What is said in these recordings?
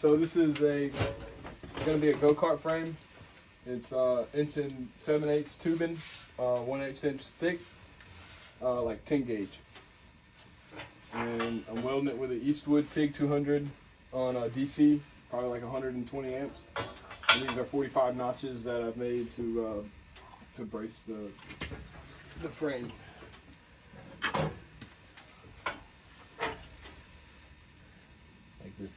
So this is going to be a go-kart frame. It's 1 7/8 tubing, 1/8 inch thick, like 10 gauge. And I'm welding it with an Eastwood TIG 200 on DC, probably like 120 amps. And these are 45 notches that I've made to brace the frame. Like this.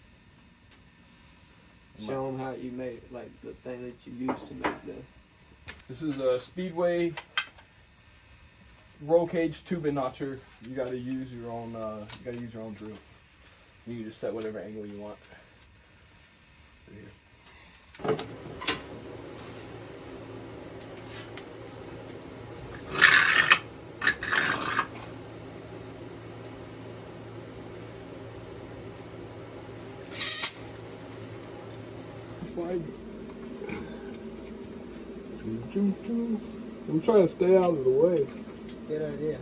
Show them how you made, like, the thing that you used to make the... This is a Speedway roll cage tubing notcher. You gotta use your own drill. You can just set whatever angle you want. Right here. I'm trying to stay out of the way. Good idea.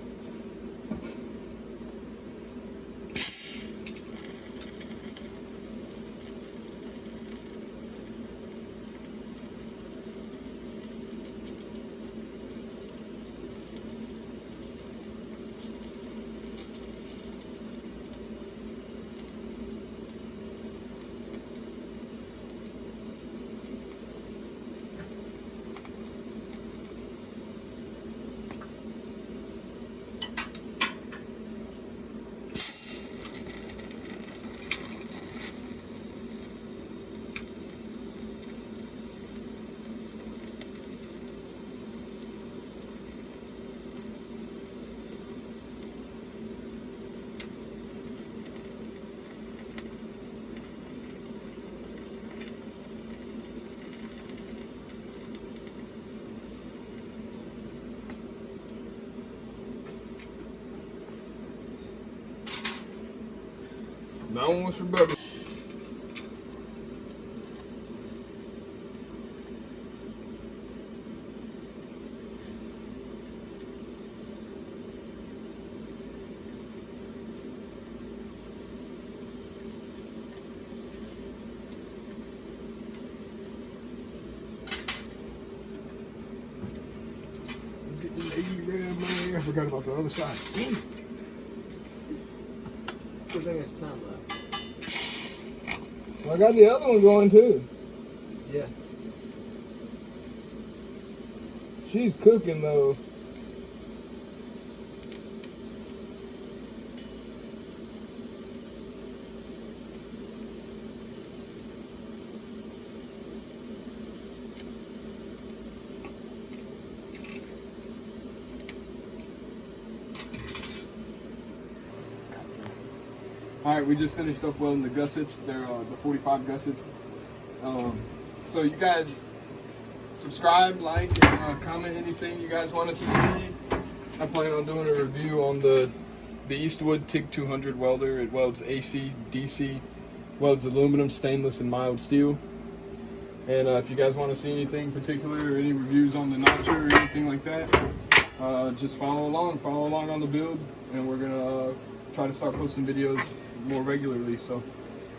That one was for Bubba. Get the 80 gram, man. I forgot about the other side. Damn. I think it's time left. Well, I got the other one going too. Yeah. She's cooking though. All right, we just finished up welding the gussets. They're the 45 gussets. So you guys subscribe, like, and comment anything you guys want us to see. I plan on doing a review on the Eastwood TIG 200 welder. It welds AC, DC, welds aluminum, stainless, and mild steel. And if you guys want to see anything particular or any reviews on the notcher or anything like that, just follow along on the build, and we're gonna try to start posting videos more regularly. So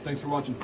thanks for watching.